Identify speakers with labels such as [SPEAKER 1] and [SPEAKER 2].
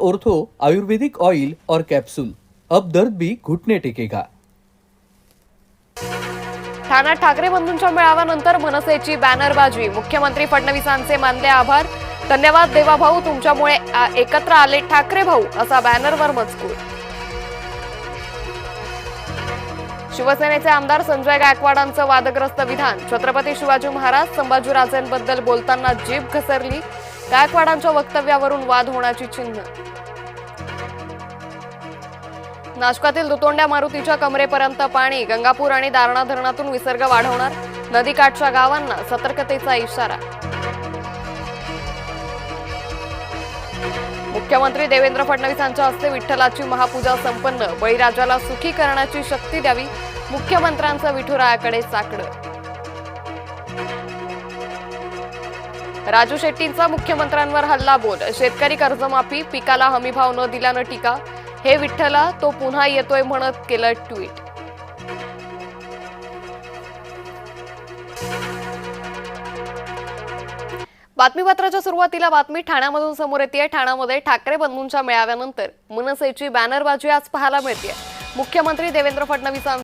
[SPEAKER 1] Ortho आयुर्वेदिक oil और capsule, अब दर्द भी घुटने टेकेगा।
[SPEAKER 2] ठाण्यात ठाकरे बंधूंच्या मेळाव्यानंतर मनसेची बॅनरबाजी, मुख्यमंत्री फडणवीसांचे मानले आभार, धन्यवाद देवाभाऊ, तुमच्यामुळे एकत्र आले ठाकरे भाऊ, असा बॅनरवर मजकूर। शिवसेनेचे आमदार संजय गायकवाडांचं वादग्रस्त विधान, छत्रपती शिवाजी महाराज संभाजीराजेंबद्दल बोलताना जीभ घसरली, गायकवाडांच्या वक्तव्यावरून वाद होण्याची चिन्ह। नाशकातील दुतोंड्या मारुतीच्या कमरेपर्यंत पाणी, गंगापूर आणि दारणा धरणातून विसर्ग वाढवणार, नदीकाठच्या गावांना सतर्कतेचा इशारा। मुख्यमंत्री देवेंद्र फडणवीसांच्या हस्ते विठ्ठलाची महापूजा संपन्न, बळीराजाला सुखी करण्याची शक्ती द्यावी, मुख्यमंत्र्यांचं विठुरायाकडे साकडं। राजू शेट्टींचा मुख्यमंत्र्यांवर हल्ला बोल, शेतकरी कर्जमाफी, पिकाला हमीभाव न दिल्यानं टीका, हे विठ्ठला तो पुन्हा येतोय म्हणत केलं ट्विट। बातमीपत्राच्या सुरुवातीला बातमी ठाण्यामधून समोर येते। ठाण्यामध्ये ठाकरे बंधूंच्या मेळाव्यानंतर मनसेची बॅनरबाजी आज पाहायला मिळते। मुख्यमंत्री देवेंद्र फडणवीस